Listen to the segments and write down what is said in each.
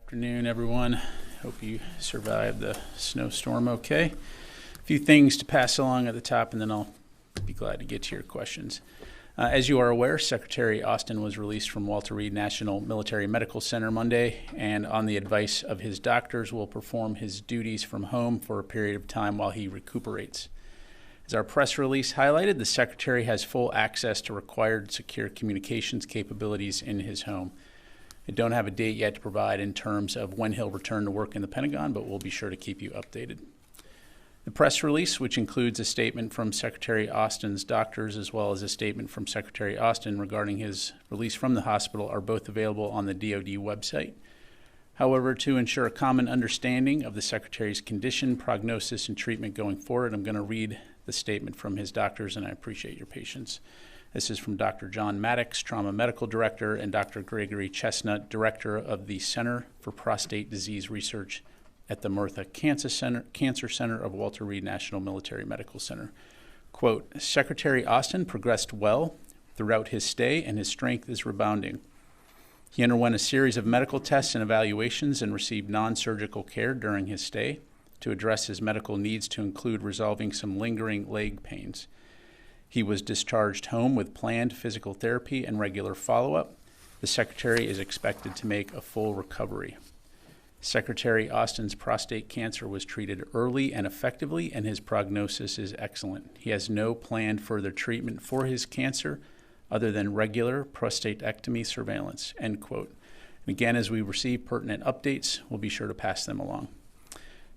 Afternoon, everyone. Hope you survived the snowstorm okay. A few things to pass along at the top, and then I'll be glad to get to your questions. As you are aware, Secretary Austin was released from Walter Reed National Military Medical Center Monday, and on the advice of his doctors, will perform his duties from home for a period of time while he recuperates. As our press release highlighted, the Secretary has full access to required secure communications capabilities in his home. I don't have a date yet to provide in terms of when he'll return to work in the Pentagon, but we'll be sure to keep you updated. The press release, which includes a statement from Secretary Austin's doctors as well as a statement from Secretary Austin regarding his release from the hospital, are both available on the DoD website. However, to ensure a common understanding of the Secretary's condition, prognosis, and treatment going forward, I'm going to read the statement from his doctors, and I appreciate your patience. This is from Dr. John Maddox, Trauma Medical Director, and Dr. Gregory Chestnut, Director of the Center for Prostate Disease Research at the Murtha Cancer Center of Walter Reed National Military Medical Center. Quote, Secretary Austin progressed well throughout his stay, and his strength is rebounding. He underwent a series of medical tests and evaluations and received non-surgical care during his stay to address his medical needs, to include resolving some lingering leg pains. He was discharged home with planned physical therapy and regular follow-up. The Secretary is expected to make a full recovery. Secretary Austin's prostate cancer was treated early and effectively, and his prognosis is excellent. He has no planned further treatment for his cancer other than regular prostatectomy surveillance, end quote. And again, as we receive pertinent updates, we'll be sure to pass them along.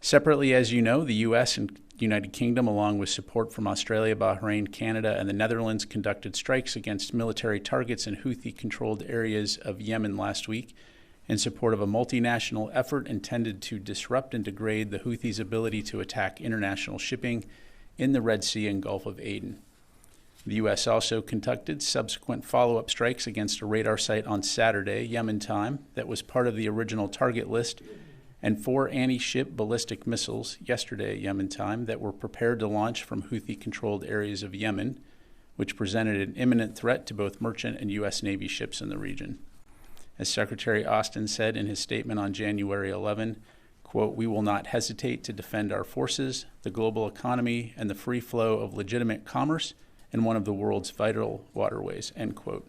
Separately, as you know, the U.S. and United Kingdom, along with support from Australia, Bahrain, Canada, and the Netherlands, conducted strikes against military targets in Houthi-controlled areas of Yemen last week in support of a multinational effort intended to disrupt and degrade the Houthis' ability to attack international shipping in the Red Sea and Gulf of Aden. The U.S. also conducted subsequent follow-up strikes against a radar site on Saturday, Yemen time, that was part of the original target list, and 4 anti-ship ballistic missiles yesterday, Yemen time, that were prepared to launch from Houthi-controlled areas of Yemen, which presented an imminent threat to both merchant and U.S. Navy ships in the region. As Secretary Austin said in his statement on January 11, quote, we will not hesitate to defend our forces, the global economy, and the free flow of legitimate commerce in one of the world's vital waterways, end quote.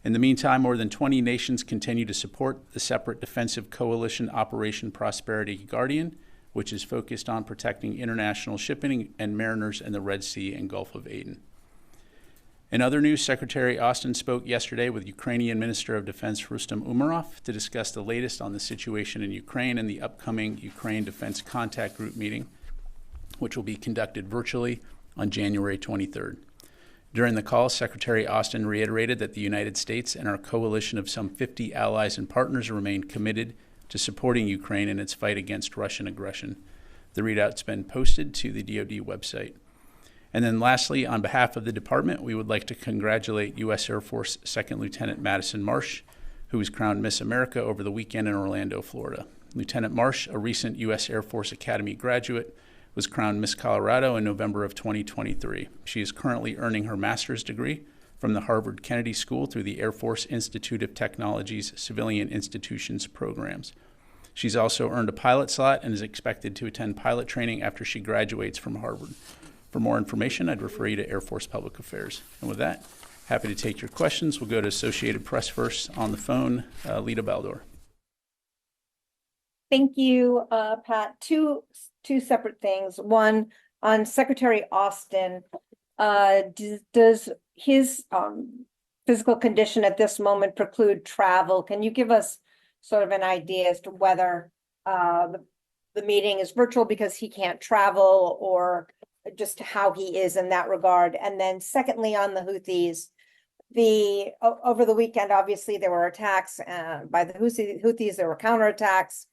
In the meantime, more than 20 nations continue to support the separate defensive coalition Operation Prosperity Guardian, which is focused on protecting international shipping and mariners in the Red Sea and Gulf of Aden. In other news, Secretary Austin spoke yesterday with Ukrainian Minister of Defense Rustem Umerov to discuss the latest on the situation in Ukraine and the upcoming Ukraine Defense Contact Group meeting, which will be conducted virtually on January 23rd. During the call, Secretary Austin reiterated that the United States and our coalition of some 50 allies and partners remain committed to supporting Ukraine in its fight against Russian aggression. The readout's been posted to the DoD website. And then lastly, on behalf of the department, we would like to congratulate U.S. Air Force Second Lieutenant Madison Marsh, who was crowned Miss America over the weekend in Orlando, Florida. Lieutenant Marsh, a recent U.S. Air Force Academy graduate, was crowned Miss Colorado in November of 2023. She is currently earning her master's degree from the Harvard Kennedy School through the Air Force Institute of Technology's Civilian Institutions programs. She's also earned a pilot slot and is expected to attend pilot training after she graduates from Harvard. For more information, I'd refer you to Air Force Public Affairs. And with that, happy to take your questions. We'll go to Associated Press first on the phone. Lita Baldor. Thank you, Pat. Two separate things. One, on Secretary Austin, does his physical condition at this moment preclude travel? Can you give us sort of an idea as to whether the meeting is virtual because he can't travel, or just how he is in that regard? And then secondly, on the Houthis, over the weekend, obviously there were attacks by the Houthis, there were counterattacks,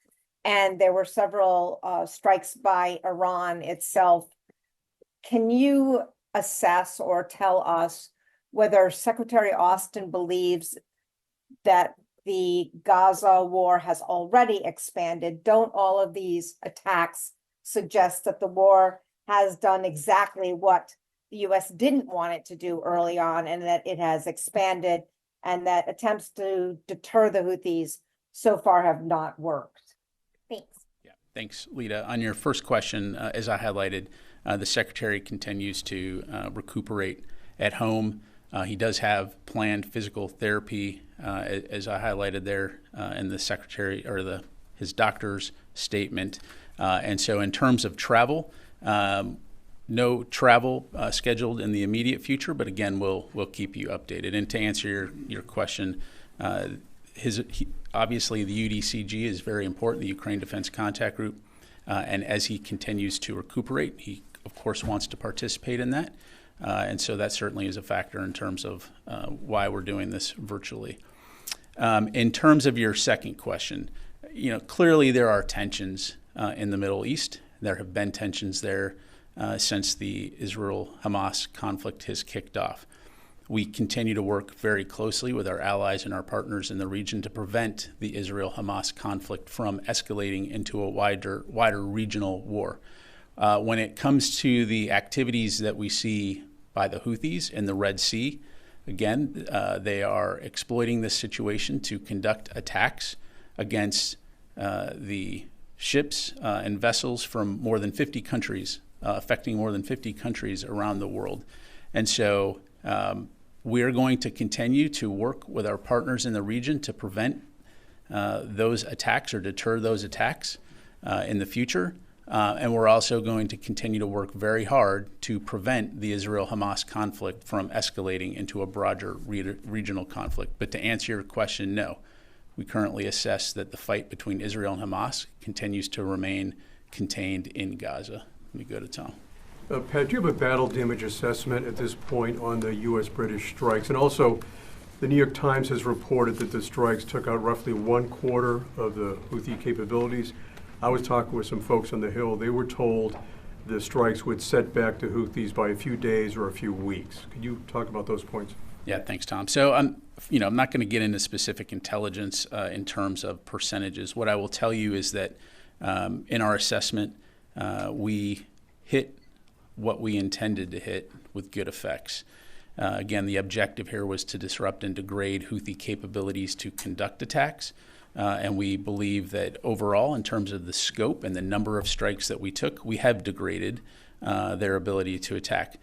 and there were several strikes by Iran itself. Can you assess or tell us whether Secretary Austin believes that the Gaza war has already expanded? Don't all of these attacks suggest that the war has done exactly what the U.S. didn't want it to do early on, and that it has expanded, and that attempts to deter the Houthis so far have not worked. Thanks. Yeah, thanks, Lita. On your first question, as I highlighted, the Secretary continues to recuperate at home. He does have planned physical therapy, as I highlighted there in the Secretary or his doctor's statement. And so in terms of travel, no travel scheduled in the immediate future, but again, we'll keep you updated. And to answer your question, obviously the UDCG is very important, the Ukraine Defense Contact Group, and as he continues to recuperate, he of course wants to participate in that, and so that certainly is a factor in terms of why we're doing this virtually. In terms of your second question, clearly there are tensions in the Middle East. There have been tensions there since the Israel-Hamas conflict has kicked off. We continue to work very closely with our allies and our partners in the region to prevent the Israel-Hamas conflict from escalating into a wider regional war. When it comes to the activities that we see by the Houthis in the Red Sea, again, they are exploiting this situation to conduct attacks against the ships and vessels from more than 50 countries, affecting more than 50 countries around the world. And so we are going to continue to work with our partners in the region to prevent those attacks or deter those attacks in the future. And we're also going to continue to work very hard to prevent the Israel-Hamas conflict from escalating into a broader regional conflict. But to answer your question, no. We currently assess that the fight between Israel and Hamas continues to remain contained in Gaza. Let me go to Tom. Pat, do you have a battle damage assessment at this point on the U.S.-British strikes? And also, the New York Times has reported that the strikes took out roughly 1/4 of the Houthi capabilities. I was talking with some folks on the Hill. They were told the strikes would set back the Houthis by a few days or a few weeks. Could you talk about those points? Yeah, thanks, Tom. So I'm not going to get into specific intelligence in terms of percentages. What I will tell you is that in our assessment, we hit what we intended to hit with good effects. Again, the objective here was to disrupt and degrade Houthi capabilities to conduct attacks. And we believe that overall, in terms of the scope and the number of strikes that we took, we have degraded their ability to attack.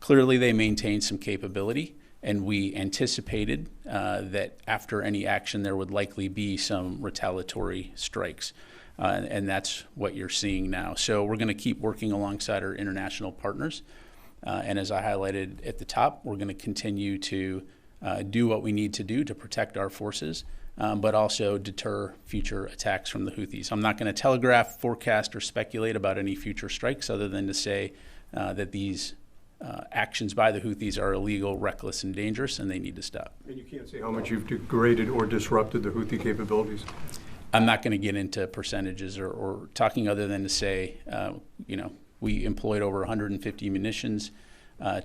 Clearly, they maintained some capability, and we anticipated that after any action, there would likely be some retaliatory strikes. And that's what you're seeing now. So we're going to keep working alongside our international partners. And as I highlighted at the top, we're going to continue to do what we need to do to protect our forces, but also deter future attacks from the Houthis. I'm not going to telegraph, forecast, or speculate about any future strikes other than to say that these actions by the Houthis are illegal, reckless, and dangerous, and they need to stop. And you can't say how much you've degraded or disrupted the Houthi capabilities? I'm not going to get into percentages or talking other than to say, we employed over 150 munitions,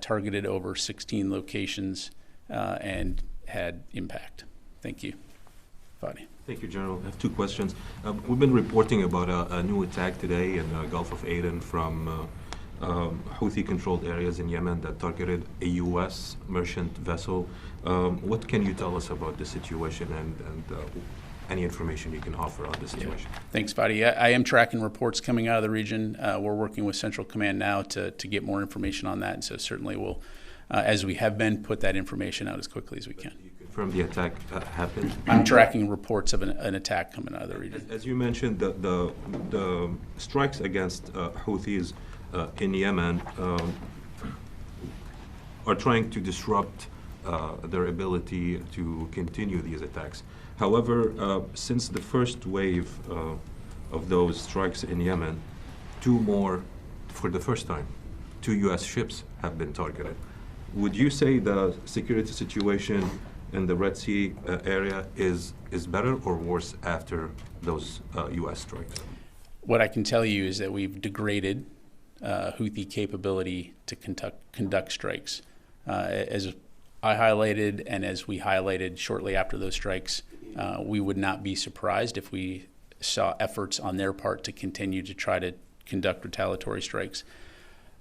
targeted over 16 locations, and had impact. Thank you. Fadi. Thank you, General. I have two questions. We've been reporting about a new attack today in the Gulf of Aden from Houthi-controlled areas in Yemen that targeted a U.S. merchant vessel. What can you tell us about the situation and any information you can offer on the situation? Yeah. Thanks, Fadi. I am tracking reports coming out of the region. We're working with Central Command now to get more information on that, and so certainly we'll, as we have been, put that information out as quickly as we can. You confirm the attack happened? I'm tracking reports of an attack coming out of the region. As you mentioned, the strikes against Houthis in Yemen are trying to disrupt their ability to continue these attacks. However, since the first wave of those strikes in Yemen, two more, for the first time, 2 U.S. ships have been targeted. Would you say the security situation in the Red Sea area is better or worse after those U.S. strikes? What I can tell you is that we've degraded Houthi capability to conduct strikes. As I highlighted and as we highlighted shortly after those strikes, we would not be surprised if we saw efforts on their part to continue to try to conduct retaliatory strikes.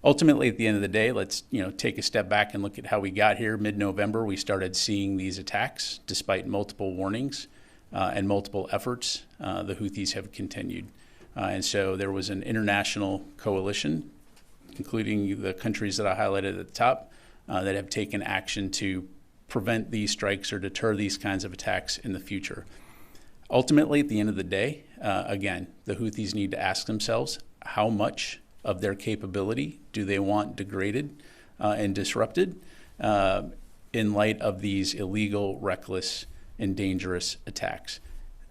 Ultimately, at the end of the day, let's take a step back and look at how we got here. Mid-November, we started seeing these attacks despite multiple warnings. and multiple efforts, the Houthis have continued. And so there was an international coalition, including the countries that I highlighted at the top, that have taken action to prevent these strikes or deter these kinds of attacks in the future. Ultimately, at the end of the day, again, the Houthis need to ask themselves how much of their capability do they want degraded and disrupted in light of these illegal, reckless, and dangerous attacks.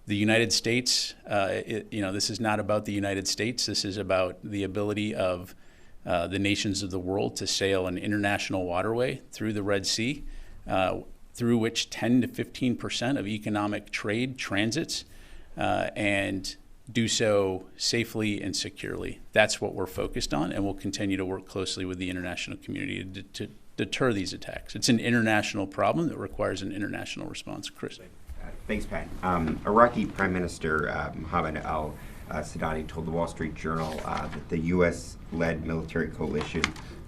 The United States, this is not about the United States. This is about the ability of the nations of the world to sail an international waterway through the Red Sea, through which 10 to 15% of economic trade transits, and do so safely and securely. That's what we're focused on, and we'll continue to work closely with the international community to deter these attacks. It's an international problem that requires an international response. Chris. Thanks, Pat. Iraqi Prime Minister Mohammed al-Sudani told the Wall Street Journal that the U.S.-led military coalition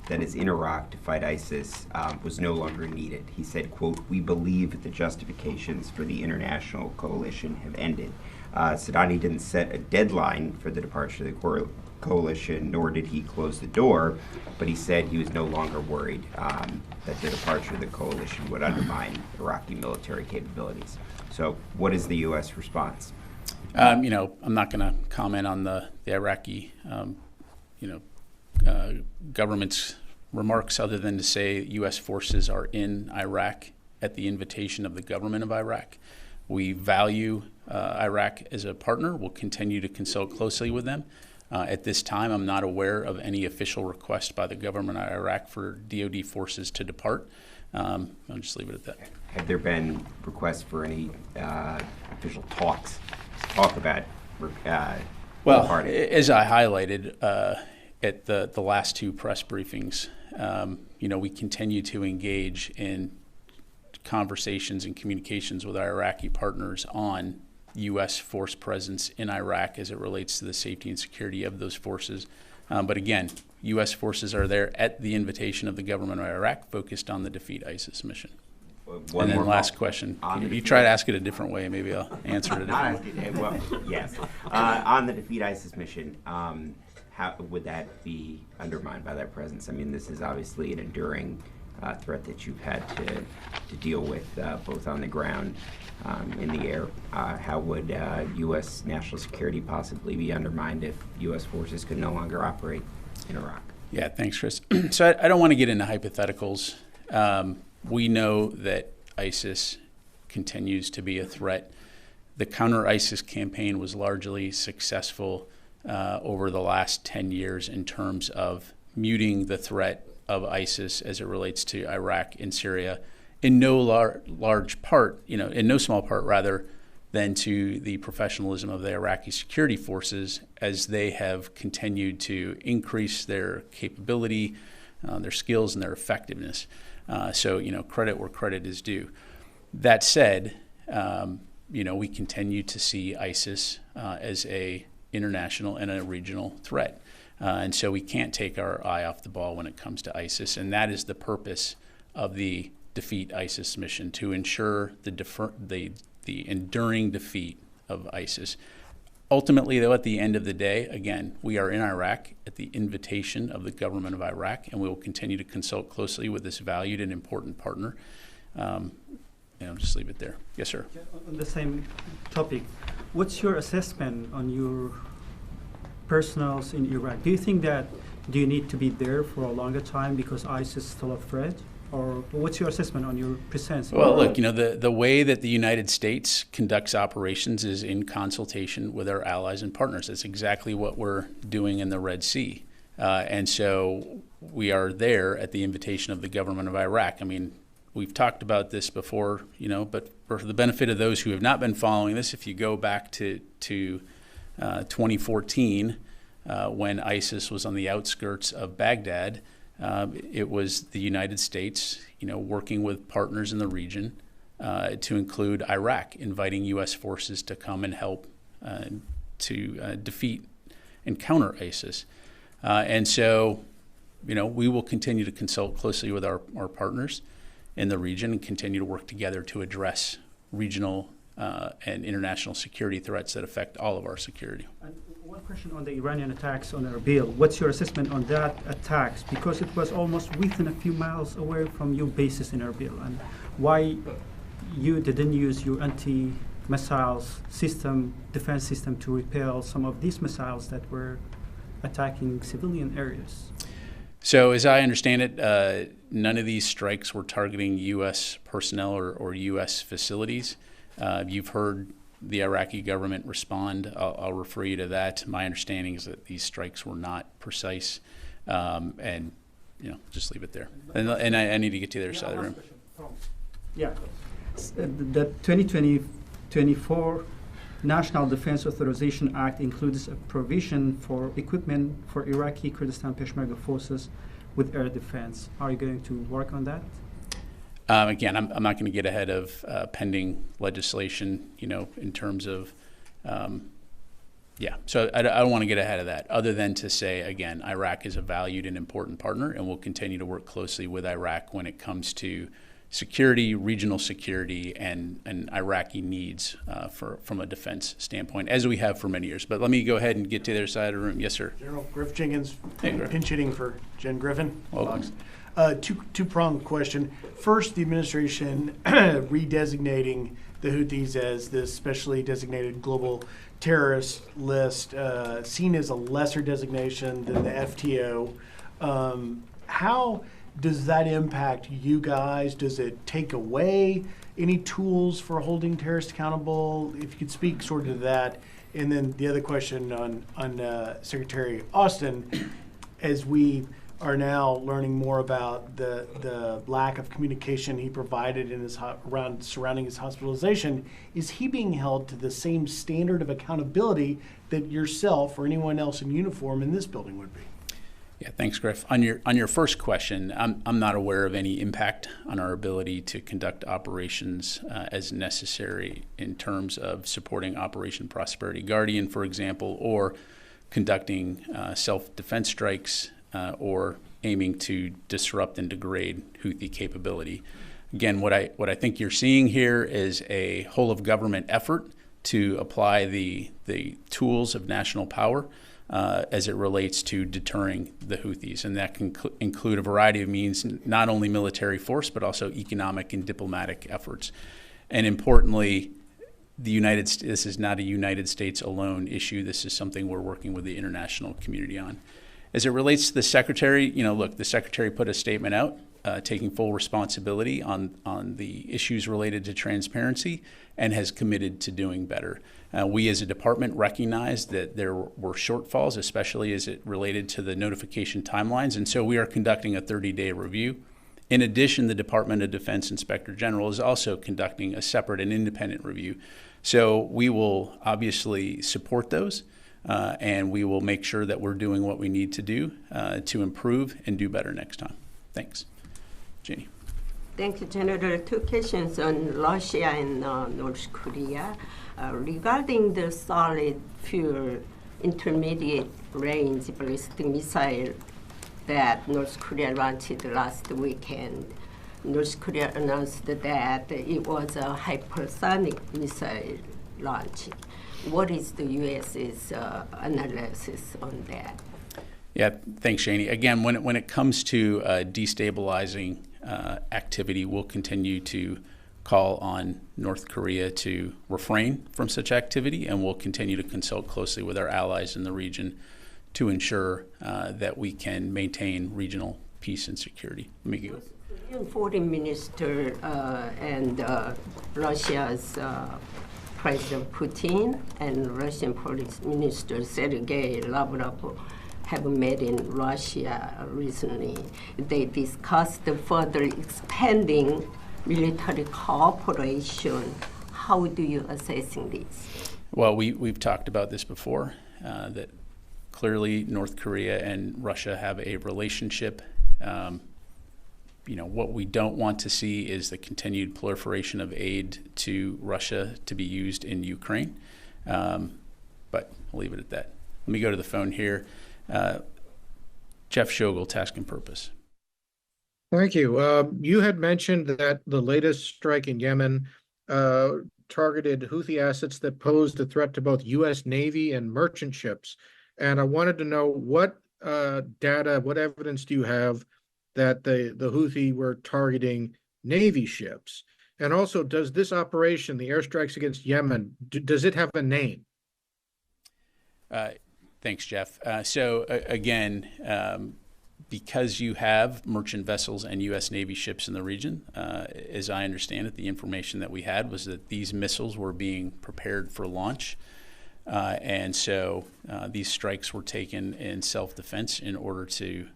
that is in Iraq to fight ISIS was no longer needed. He said, quote, "We believe the justifications for the international coalition have ended." Sudani didn't set a deadline for the departure of the coalition, nor did he close the door, but he said he was no longer worried that the departure of the coalition would undermine Iraqi military capabilities. So what is the U.S. response? I'm not going to comment on the Iraqi, government's remarks other than to say U.S. forces are in Iraq at the invitation of the government of Iraq. We value Iraq as a partner. We'll continue to consult closely with them. At this time, I'm not aware of any official request by the government of Iraq for DoD forces to depart. I'll just leave it at that. Have there been requests for any official talk about Well, as I highlighted at the last two press briefings, we continue to engage in conversations and communications with our Iraqi partners on U.S. force presence in Iraq as it relates to the safety and security of those forces. But again, U.S. forces are there at the invitation of the government of Iraq, focused on the Defeat ISIS mission. One and then more last question. You try to ask it a different way, maybe I'll answer it a different way. Well, yes. On the Defeat ISIS mission, how would that be undermined by that presence? I mean, this is obviously an enduring threat that you've had to deal with both on the ground, in the air. How would U.S. national security possibly be undermined if U.S. forces could no longer operate in Iraq? Yeah, thanks, Chris. So I don't want to get into hypotheticals. We know that ISIS continues to be a threat. The counter-ISIS campaign was largely successful over the last 10 years in terms of muting the threat of ISIS as it relates to Iraq and Syria, in no large part, in no small part rather, than to the professionalism of the Iraqi security forces as they have continued to increase their capability, their skills, and their effectiveness. So credit where credit is due. That said, we continue to see ISIS as a international and a regional threat. And so we can't take our eye off the ball when it comes to ISIS. And that is the purpose of the Defeat ISIS mission, to ensure the enduring defeat of ISIS. Ultimately, though, at the end of the day, again, we are in Iraq at the invitation of the government of Iraq, and we will continue to consult closely with this valued and important partner. I'll just leave it there. Yes, sir. On the same topic, what's your assessment on your personnels in Iraq? Do you need to be there for a longer time because ISIS is still a threat? Or what's your assessment on your presence? Well, look, the way that the United States conducts operations is in consultation with our allies and partners. That's exactly what we're doing in the Red Sea. And so we are there at the invitation of the government of Iraq. I mean, we've talked about this before, but for the benefit of those who have not been following this, if you go back to 2014, when ISIS was on the outskirts of Baghdad, it was the United States, working with partners in the region, to include Iraq, inviting U.S. forces to come and help to defeat and counter ISIS. And so, we will continue to consult closely with our partners in the region and continue to work together to address regional and international security threats that affect all of our security. And one question on the Iranian attacks on Erbil. What's your assessment on that attacks? Because it was almost within a few miles away from your bases in Erbil. And why you didn't use your anti-missiles system, defense system, to repel some of these missiles that were attacking civilian areas? So as I understand it, none of these strikes were targeting U.S. personnel or U.S. facilities. You've heard the Iraqi government respond. I'll refer you to that. My understanding is that these strikes were not precise, and just leave it there. And I need to get to the other side of the room. Yeah, the 2024 National Defense Authorization Act includes a provision for equipment for Iraqi Kurdistan Peshmerga forces with air defense. Are you going to work on that? Again, I'm not going to get ahead of pending legislation, in terms of, So I don't want to get ahead of that, other than to say, again, Iraq is a valued and important partner, and we'll continue to work closely with Iraq when it comes to security, regional security, and Iraqi needs from a defense standpoint, as we have for many years. But let me go ahead and get to the other side of the room. Yes, sir. General Griff Jenkins, Hey, Griff. pinch hitting for Jen Griffin. Welcome. Two-pronged question. First, the administration redesignating the Houthis as this specially designated global terrorist list, seen as a lesser designation than the FTO. How does that impact you guys? Does it take away any tools for holding terrorists accountable? If you could speak sort of to that. And then the other question on Secretary Austin, as we are now learning more about the lack of communication he provided in his around surrounding his hospitalization, is he being held to the same standard of accountability that yourself or anyone else in uniform in this building would be? Yeah, thanks, Griff. On your first question, I'm not aware of any impact on our ability to conduct operations as necessary in terms of supporting Operation Prosperity Guardian, for example, or conducting self-defense strikes or aiming to disrupt and degrade Houthi capability. Again, what I think you're seeing here is a whole of government effort to apply the tools of national power as it relates to deterring the Houthis. And that can include a variety of means, not only military force, but also economic and diplomatic efforts. And importantly, this is not a United States alone issue. This is something we're working with the international community on. As it relates to the Secretary, look, the Secretary put a statement out taking full responsibility on the issues related to transparency and has committed to doing better. We as a department recognize that there were shortfalls, especially as it related to the notification timelines, and so we are conducting a 30-day review. In addition, the Department of Defense Inspector General is also conducting a separate and independent review. So we will obviously support those, and we will make sure that we're doing what we need to do to improve and do better next time. Thanks. Jenny. Thank you, General. Two questions on Russia and North Korea. Regarding the solid fuel intermediate range ballistic missile that North Korea launched last weekend, North Korea announced that it was a hypersonic missile launch. What is the U.S.'s analysis on that? Yeah, thanks, Shani. Again, when it comes to destabilizing activity, we'll continue to call on North Korea to refrain from such activity, and we'll continue to consult closely with our allies in the region to ensure that we can maintain regional peace and security. Let me go. Korean Foreign Minister and Russia's President Putin and Russian Foreign Minister Sergei Lavrov have met in Russia recently. They discussed further expanding military cooperation. How do you assess this? Well, we've talked about this before, that clearly North Korea and Russia have a relationship. What we don't want to see is the continued proliferation of aid to Russia to be used in Ukraine. But I'll leave it at that. Let me go to the phone here. Jeff Shogel, Task and Purpose. Thank you. You had mentioned that the latest strike in Yemen targeted Houthi assets that posed a threat to both U.S. Navy and merchant ships. And I wanted to know what data, what evidence do you have that the Houthi were targeting Navy ships? And also, does this operation, the airstrikes against Yemen, does it have a name? Thanks, Jeff. Again, because you have merchant vessels and U.S. Navy ships in the region, as I understand it, the information that we had was that these missiles were being prepared for launch. These strikes were taken in self-defense in order to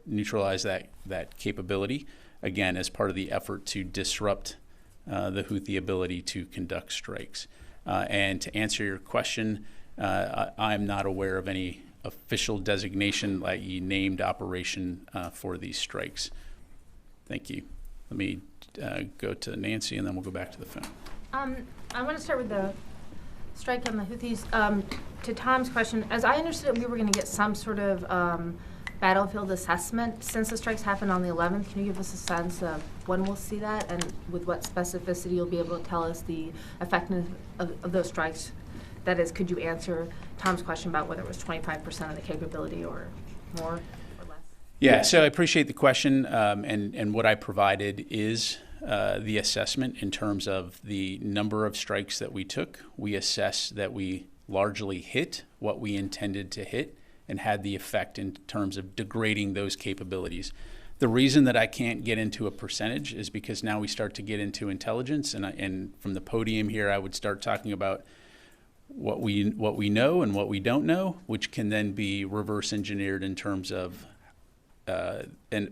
neutralize that capability, again, as part of the effort to disrupt the Houthi ability to conduct strikes. And to answer your question, I'm not aware of any official designation, i.e. named operation for these strikes. Thank you. Let me go to Nancy, and then we'll go back to the phone. I want to start with the strike on the Houthis. To Tom's question, as I understood it, we were going to get some sort of battlefield assessment. Since the strikes happened on the 11th, can you give us a sense of when we'll see that, and with what specificity you'll be able to tell us the effectiveness of those strikes? That is, could you answer Tom's question about whether it was 25% of the capability or more or less? Yeah, so I appreciate the question, and what I provided is the assessment in terms of the number of strikes that we took. We assessed that we largely hit what we intended to hit and had the effect in terms of degrading those capabilities. The reason that I can't get into a percentage is because now we start to get into intelligence, and from the podium here, I would start talking about what we know and what we don't know, which can then be reverse engineered in terms of a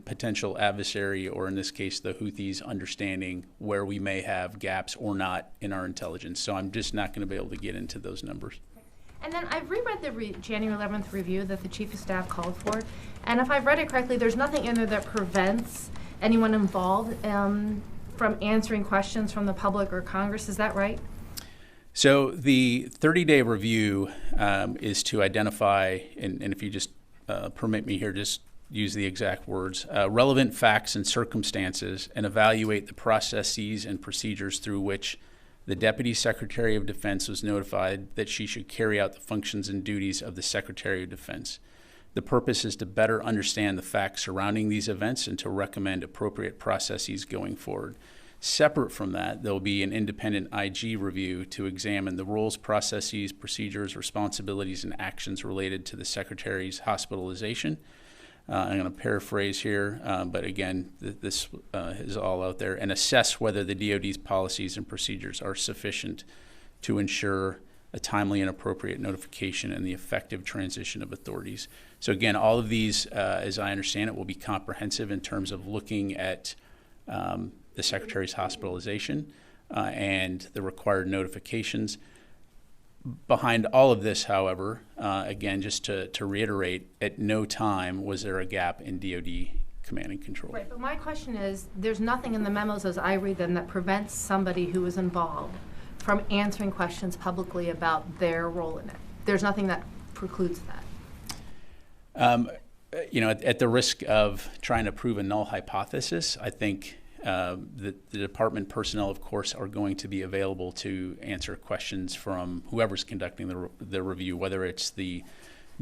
potential adversary, or in this case, the Houthis, understanding where we may have gaps or not in our intelligence. So I'm just not going to be able to get into those numbers. And then I've reread the January 11th review that the Chief of Staff called for, and if I've read it correctly, there's nothing in there that prevents anyone involved from answering questions from the public or Congress. Is that right? So the 30-day review is to identify, and if you just permit me here, just use the exact words, relevant facts and circumstances, and evaluate the processes and procedures through which the Deputy Secretary of Defense was notified that she should carry out the functions and duties of the Secretary of Defense. The purpose is to better understand the facts surrounding these events and to recommend appropriate processes going forward. Separate from that, there will be an independent IG review to examine the rules, processes, procedures, responsibilities, and actions related to the Secretary's hospitalization. I'm going to paraphrase here, but again, this is all out there, and assess whether the DoD's policies and procedures are sufficient to ensure a timely and appropriate notification and the effective transition of authorities. So again, all of these, as I understand it, will be comprehensive in terms of looking at the Secretary's hospitalization and the required notifications. Behind all of this, however, again, just to reiterate, at no time was there a gap in DoD command and control. Right, but my question is, there's nothing in the memos as I read them that prevents somebody who is involved from answering questions publicly about their role in it. There's nothing that precludes that. At the risk of trying to prove a null hypothesis, I think the department personnel, of course, are going to be available to answer questions from whoever's conducting the review, whether it's the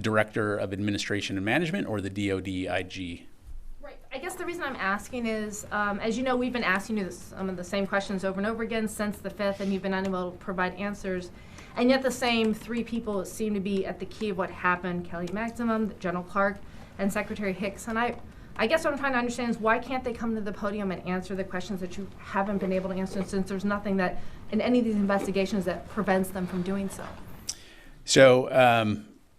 Director of Administration and Management or the DoD IG. Right. I guess the reason I'm asking is, as you know, we've been asking you some of the same questions over and over again since the 5th, and you've been unable to provide answers. And yet the same three people seem to be at the key of what happened: Kelly Maximum, General Clark, and Secretary Hicks. And I guess what I'm trying to understand is, why can't they come to the podium and answer the questions that you haven't been able to answer, since there's nothing that in any of these investigations that prevents them from doing so? So,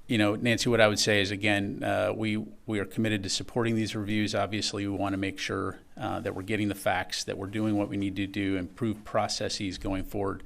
Nancy, what I would say is, again, we are committed to supporting these reviews. Obviously, we want to make sure that we're getting the facts, that we're doing what we need to do, improve processes going forward.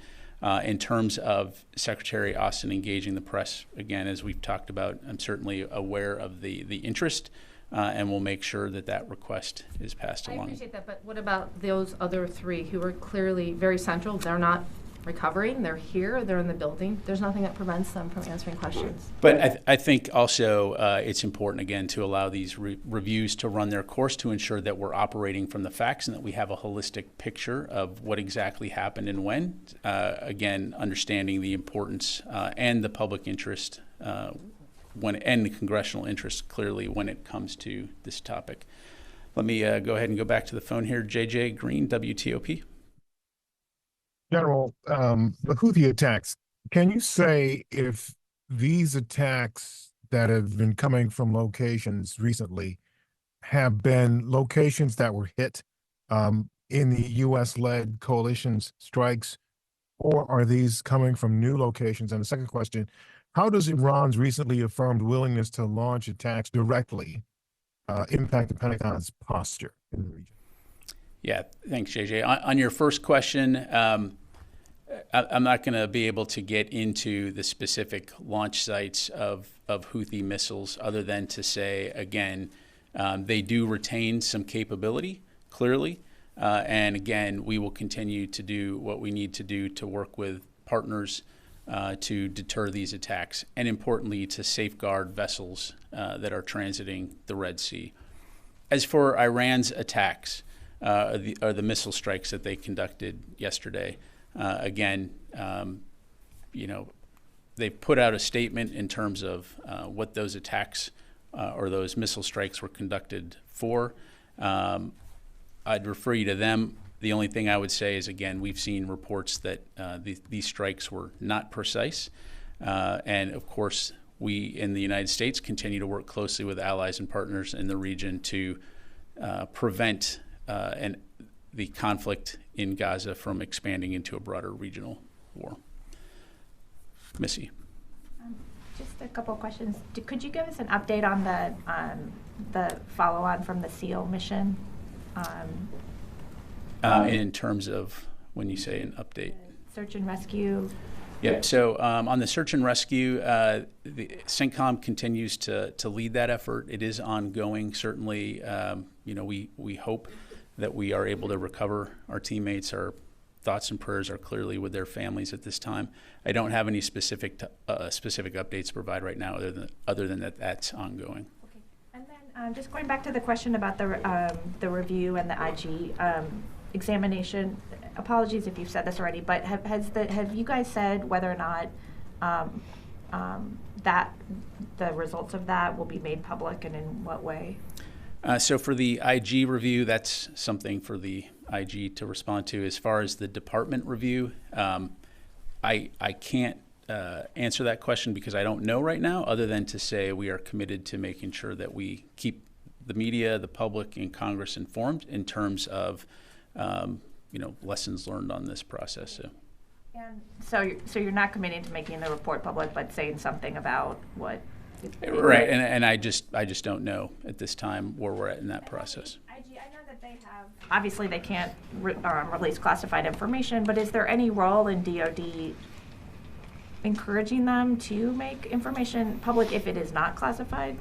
In terms of Secretary Austin engaging the press, again, as we've talked about, I'm certainly aware of the interest. And we'll make sure that request is passed along. I appreciate that, but what about those other three who are clearly very central? They're not recovering. They're here. They're in the building. There's nothing that prevents them from answering questions. But I think also it's important, again, to allow these reviews to run their course to ensure that we're operating from the facts and that we have a holistic picture of what exactly happened and when. Again, understanding the importance and the public interest and the congressional interest clearly when it comes to this topic. Let me go ahead and go back to the phone here. JJ Green, WTOP. General, the Houthi attacks, can you say if these attacks that have been coming from locations recently have been locations that were hit in the U.S.-led coalition's strikes, or are these coming from new locations? And the second question, how does Iran's recently affirmed willingness to launch attacks directly impact the Pentagon's posture in the region? Yeah, thanks, JJ. On your first question, I'm not going to be able to get into the specific launch sites of Houthi missiles other than to say, again, they do retain some capability, clearly. And again, we will continue to do what we need to do to work with partners to deter these attacks, and importantly, to safeguard vessels that are transiting the Red Sea. As for Iran's attacks, or the missile strikes that they conducted yesterday, again, they've put out a statement in terms of what those attacks or those missile strikes were conducted for. I'd refer you to them. The only thing I would say is, again, we've seen reports that these strikes were not precise. And of course, we in the United States continue to work closely with allies and partners in the region to prevent the conflict in Gaza from expanding into a broader regional war. Missy. Just a couple of questions. Could you give us an update on the follow-on from the SEAL mission? In terms of when you say an update? Search and rescue. Yeah, so on the search and rescue, the CENTCOM continues to lead that effort. It is ongoing. Certainly, we hope that we are able to recover our teammates. Our thoughts and prayers are clearly with their families at this time. I don't have any specific updates to provide right now, other than that that's ongoing. Okay, and then just going back to the question about the review and the IG examination. Apologies if you've said this already, but have you guys said whether or not that the results of that will be made public, and in what way? So for the IG review, that's something for the IG to respond to. As far as the department review, I can't answer that question because I don't know right now, other than to say we are committed to making sure that we keep the media, the public, and Congress informed in terms of lessons learned on this process. So. And so you're not committing to making the report public, but saying something about what? Right, and I just don't know at this time where we're at in that process. I know that they have. Obviously, they can't release classified information, but is there any role in DoD encouraging them to make information public if it is not classified?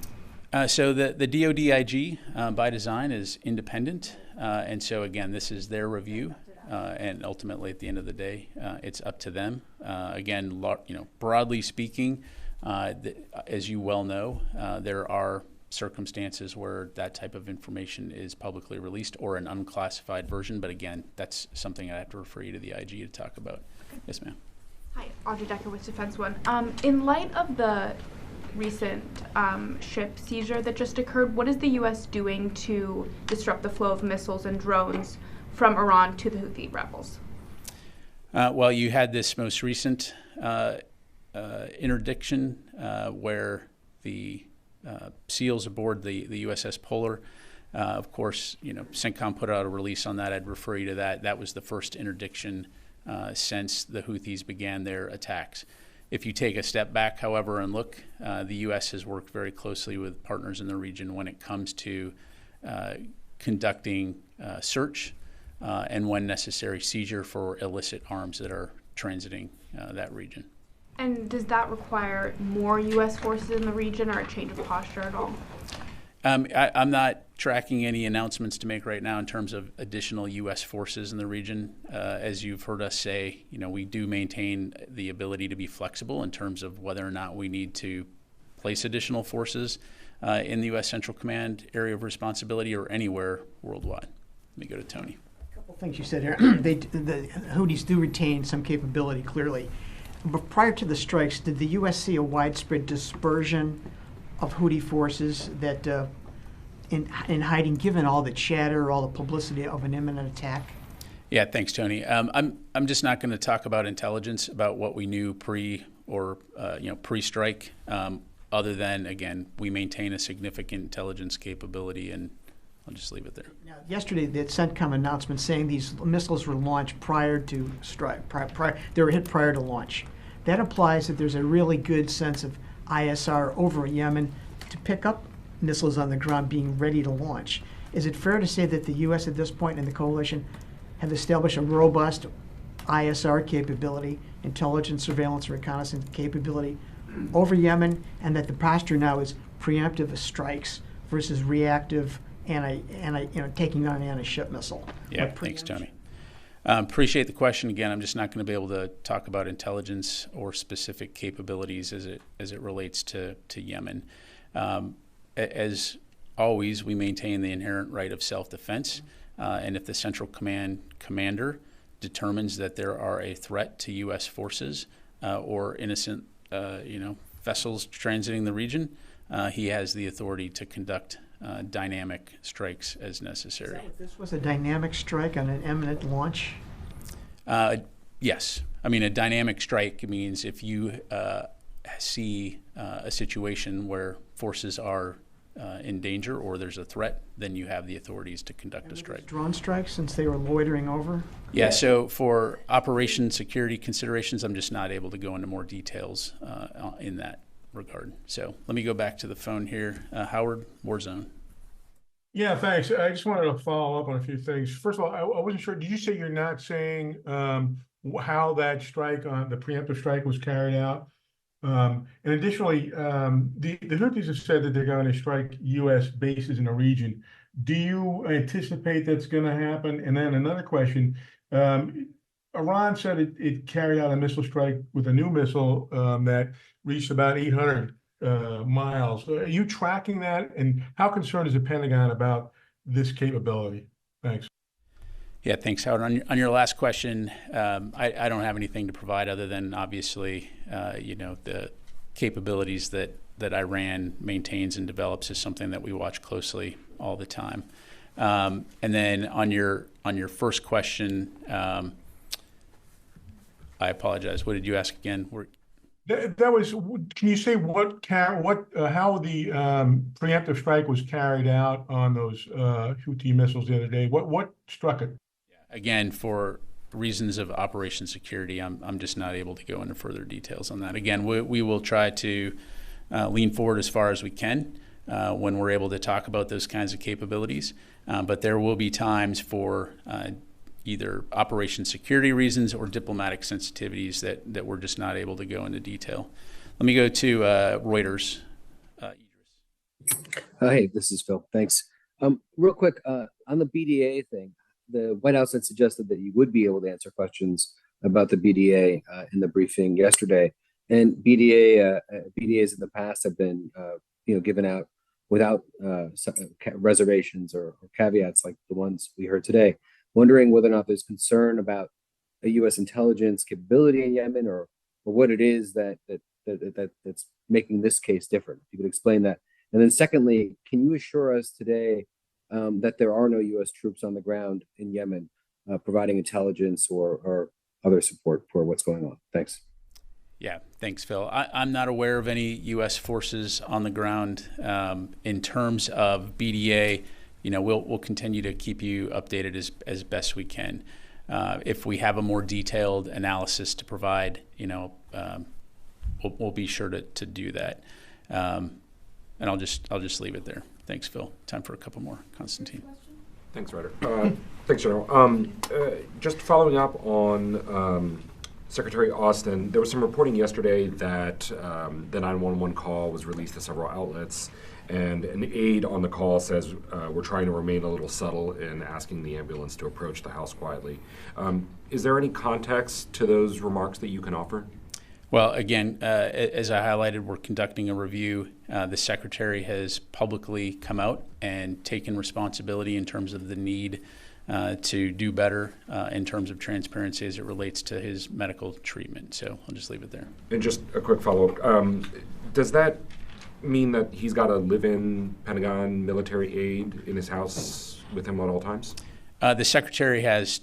So the DoD IG by design is independent, and so again, this is their review, and ultimately at the end of the day, it's up to them. Again, broadly speaking, as you well know, there are circumstances where that type of information is publicly released or an unclassified version, but again, that's something I have to refer you to the IG to talk about. Yes, ma'am. Hi, Audrey Decker with Defense One. In light of the recent ship seizure that just occurred, what is the U.S. doing to disrupt the flow of missiles and drones from Iran to the Houthi rebels? Well, you had this most recent interdiction where the SEALs aboard the USS Polar, of course, CENTCOM put out a release on that. I'd refer you to that. That was the first interdiction since the Houthis began their attacks. If you take a step back, however, and look, the U.S. has worked very closely with partners in the region when it comes to conducting search and, when necessary, seizure for illicit arms that are transiting that region. And does that require more U.S. forces in the region or a change of posture at all? I'm not tracking any announcements to make right now in terms of additional U.S. forces in the region. As you've heard us say, we do maintain the ability to be flexible in terms of whether or not we need to place additional forces in the U.S. Central Command area of responsibility or anywhere worldwide. Let me go to Tony. A couple things you said here. The Houthis do retain some capability, clearly. But prior to the strikes, did the U.S. see a widespread dispersion of Houthi forces that in hiding, given all the chatter, all the publicity of an imminent attack? Yeah, thanks, Tony. I'm just not going to talk about intelligence about what we knew pre-strike. Other than, again, we maintain a significant intelligence capability, and I'll just leave it there. Now, yesterday, the CENTCOM announcement saying these missiles were launched prior to strike. They were hit prior to launch. That implies that there's a really good sense of ISR over Yemen to pick up missiles on the ground being ready to launch. Is it fair to say that the U.S. at this point in the coalition have established a robust ISR capability, intelligence, surveillance, reconnaissance capability over Yemen, and that the posture now is preemptive strikes versus reactive taking on an anti-ship missile? Yeah, thanks, Tony. Appreciate the question. Again, I'm just not going to be able to talk about intelligence or specific capabilities as it relates to Yemen. As always, we maintain the inherent right of self-defense, and if the Central Command commander determines that there are a threat to U.S. forces or innocent vessels transiting the region, he has the authority to conduct dynamic strikes as necessary. If this was a dynamic strike on an imminent launch? Yes. I mean, a dynamic strike means if you see a situation where forces are in danger or there's a threat, then you have the authorities to conduct a strike. Drone strikes, since they were loitering over? Yeah, so for operation security considerations, I'm just not able to go into more details in that regard. So let me go back to the phone here. Howard, Warzone. Yeah, thanks. I just wanted to follow up on a few things. First of all, I wasn't sure, did you say you're not saying how that strike, on the preemptive strike, was carried out? And additionally, the Houthis have said that they're going to strike U.S. bases in the region. Do you anticipate that's going to happen? And then another question, Iran said it carried out a missile strike with a new missile that reached about 800 miles. Are you tracking that? And how concerned is the Pentagon about this capability? Thanks. Yeah, thanks, Howard. On your last question, I don't have anything to provide other than obviously, the capabilities that Iran maintains and develops is something that we watch closely all the time. And then on your first question, I apologize. What did you ask again? That was. Can you say how the preemptive strike was carried out on those Houthi missiles the other day? What struck it? Again, for reasons of operation security, I'm just not able to go into further details on that. Again, we will try to lean forward as far as we can when we're able to talk about those kinds of capabilities. But there will be times for either operation security reasons or diplomatic sensitivities that we're just not able to go into detail. Let me go to Reuters. Hey, this is Phil. Thanks. Real quick, on the BDA thing, the White House had suggested that you would be able to answer questions about the BDA in the briefing yesterday. And BDAs in the past have been, given out without reservations or caveats like the ones we heard today. Wondering whether or not there's concern about a U.S. intelligence capability in Yemen, or what it is that's making this case different. If you could explain that. And then secondly, can you assure us today that there are no U.S. troops on the ground in Yemen providing intelligence or other support for what's going on? Thanks. Yeah, thanks, Phil. I'm not aware of any U.S. forces on the ground. In terms of BDA, we'll continue to keep you updated as best we can. If we have a more detailed analysis to provide, we'll be sure to do that. And I'll just leave it there. Thanks, Phil. Time for a couple more. Constantine. Thanks, Ryder. Thanks, General. Just following up on Secretary Austin, there was some reporting yesterday that the 911 call was released to several outlets, and an aide on the call says we're trying to remain a little subtle in asking the ambulance to approach the house quietly. Is there any context to those remarks that you can offer? Well, again, as I highlighted, we're conducting a review. The Secretary has publicly come out and taken responsibility in terms of the need to do better in terms of transparency as it relates to his medical treatment. So I'll just leave it there. And just a quick follow-up. Does that mean that he's got a live-in Pentagon military aide in his house with him at all times? The Secretary has,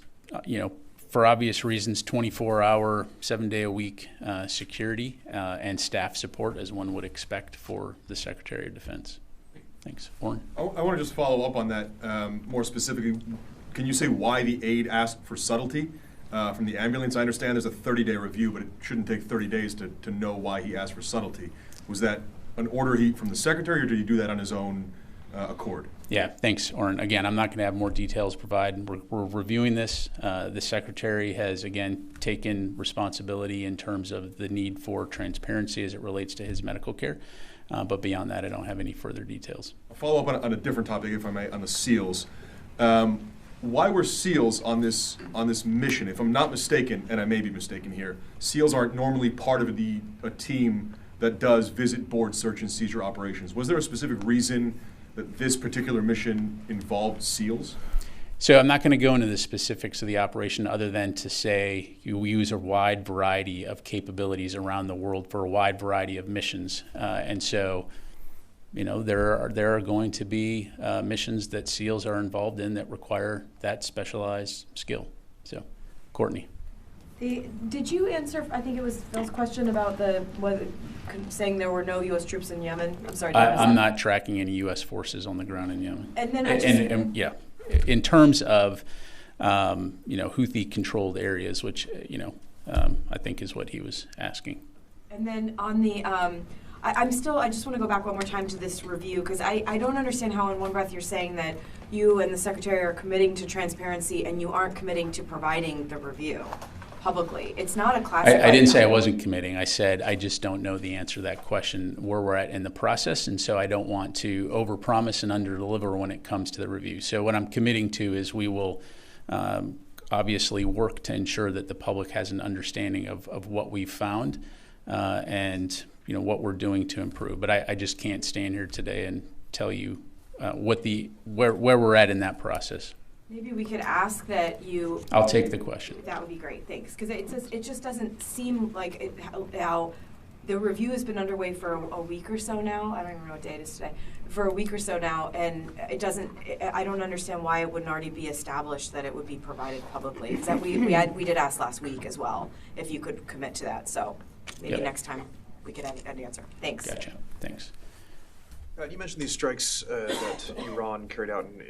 for obvious reasons, 24-hour, 7-day-a-week security and staff support, as one would expect for the Secretary of Defense. Thanks. Warren? I want to just follow up on that more specifically. Can you say why the aide asked for subtlety from the ambulance? I understand there's a 30-day review, but it shouldn't take 30 days to know why he asked for subtlety. Was that an order from the Secretary, or did he do that on his own accord? Yeah, thanks, Oren. Again, I'm not going to have more details provided. We're reviewing this. The Secretary has, again, taken responsibility in terms of the need for transparency as it relates to his medical care. But beyond that, I don't have any further details. I'll follow up on a different topic, if I may, on the SEALs. Why were SEALs on this mission? If I'm not mistaken, and I may be mistaken here, SEALs aren't normally part of a team that does visit, board, search, and seizure operations. Was there a specific reason that this particular mission involved SEALs? So I'm not going to go into the specifics of the operation other than to say we use a wide variety of capabilities around the world for a wide variety of missions. And so, there are going to be missions that SEALs are involved in that require that specialized skill. So, Courtney. Did you answer, I think it was Phil's question about saying there were no U.S. troops in Yemen? I'm sorry. I'm not tracking any U.S. forces on the ground in Yemen. And then yeah, in terms of Houthi-controlled areas, which I think is what he was asking. And then on the, I just want to go back one more time to this review, because I don't understand how in one breath you're saying that you and the Secretary are committing to transparency and you aren't committing to providing the review publicly. It's not a classified. I didn't say I wasn't committing. I said I just don't know the answer to that question, where we're at in the process, and so I don't want to overpromise and underdeliver when it comes to the review. So what I'm committing to is we will obviously work to ensure that the public has an understanding of what we've found and what we're doing to improve. But I just can't stand here today and tell you where we're at in that process. Maybe we could ask that you. I'll take the question. That would be great, thanks. Because it just doesn't seem like how the review has been underway for a week or so now. I don't even know what day it is today. For a week or so now, and it doesn't. I don't understand why it wouldn't already be established that it would be provided publicly. Is that we did ask last week as well if you could commit to that. So maybe next time we could have an answer. Thanks. Gotcha. Thanks. You mentioned these strikes that Iran carried out in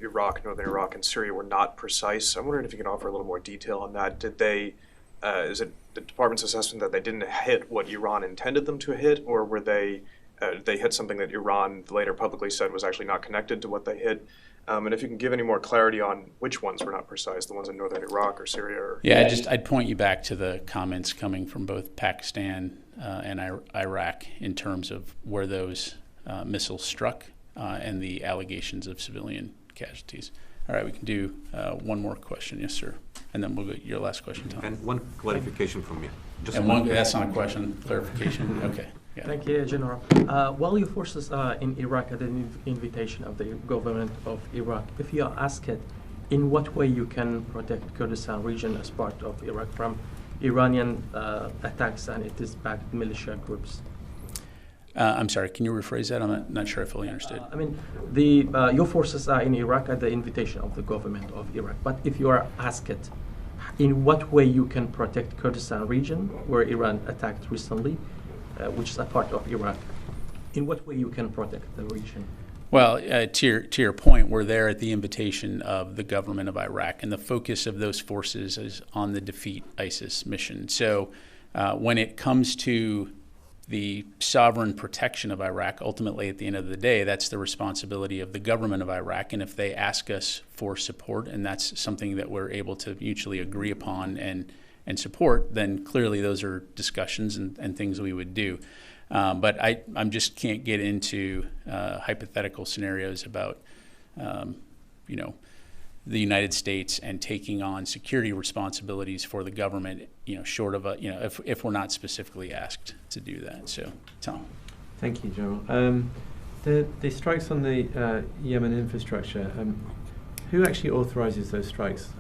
Iraq, northern Iraq, and Syria were not precise. I'm wondering if you can offer a little more detail on that. Did they, is it the department's assessment that they didn't hit what Iran intended them to hit, or were they hit something that Iran later publicly said was actually not connected to what they hit? And if you can give any more clarity on which ones were not precise, the ones in northern Iraq or Syria? Or I'd point you back to the comments coming from both Pakistan and Iraq in terms of where those missiles struck and the allegations of civilian casualties. All right, we can do one more question. Yes, sir. And then we'll go to your last question, Tom. And one clarification from me. That's not a question, clarification. Okay. Yeah. Thank you, General. While your forces are in Iraq at the invitation of the government of Iraq, if you are asked in what way you can protect Kurdistan region as part of Iraq from Iranian attacks and it is backed militia groups? I'm sorry, can you rephrase that? I'm not sure I fully understood. Your forces are in Iraq at the invitation of the government of Iraq. But if you are asked in what way you can protect Kurdistan region, where Iran attacked recently, which is a part of Iraq, in what way you can protect the region? Well, to your point, we're there at the invitation of the government of Iraq, and the focus of those forces is on the defeat ISIS mission. So when it comes to the sovereign protection of Iraq, ultimately at the end of the day, that's the responsibility of the government of Iraq. And if they ask us for support, and that's something that we're able to mutually agree upon and and support, then clearly those are discussions and things we would do. But I just can't get into hypothetical scenarios about, the United States and taking on security responsibilities for the government, short of if we're not specifically asked to do that. So, Tom. Thank you, General. The strikes on the Yemen infrastructure, who actually authorizes those strikes,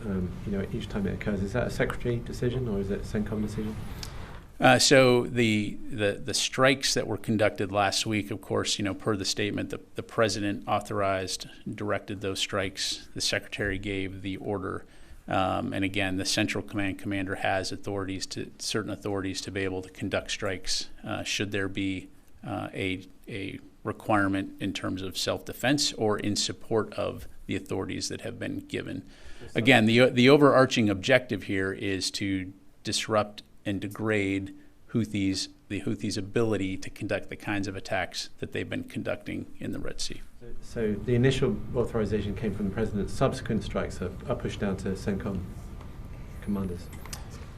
each time it occurs? Is that a Secretary decision or is it a CENTCOM decision? So the strikes that were conducted last week, of course, per the statement, the president authorized, directed those strikes. The secretary gave the order, and again, the Central Command commander has certain authorities to be able to conduct strikes should there be a requirement in terms of self-defense or in support of the authorities that have been given. Again, the overarching objective here is to disrupt and degrade the Houthis' ability to conduct the kinds of attacks that they've been conducting in the Red Sea. So the initial authorization came from the president. Subsequent strikes are pushed down to CENTCOM commanders.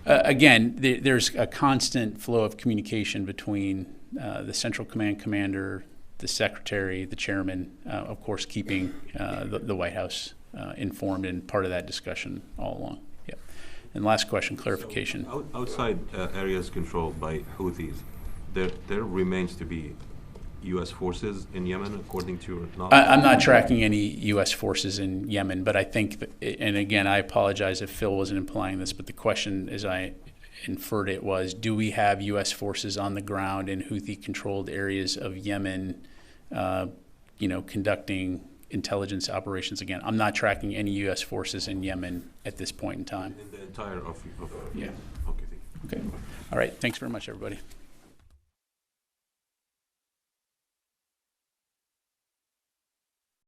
Again, there's a constant flow of communication between the Central Command commander, the secretary, the chairman, of course, keeping the White House informed and part of that discussion all along. Yep. And last question, clarification. So outside areas controlled by Houthis, there remains to be U.S. forces in Yemen, according to your knowledge? I'm not tracking any U.S. forces in Yemen, but I think, and again, I apologize if Phil wasn't implying this, but the question, as I inferred it, was, do we have U.S. forces on the ground in Houthi-controlled areas of Yemen, conducting intelligence operations? Again, I'm not tracking any U.S. forces in Yemen at this point in time. In the entire of yeah. Okay. Okay. All right. Thanks very much, everybody.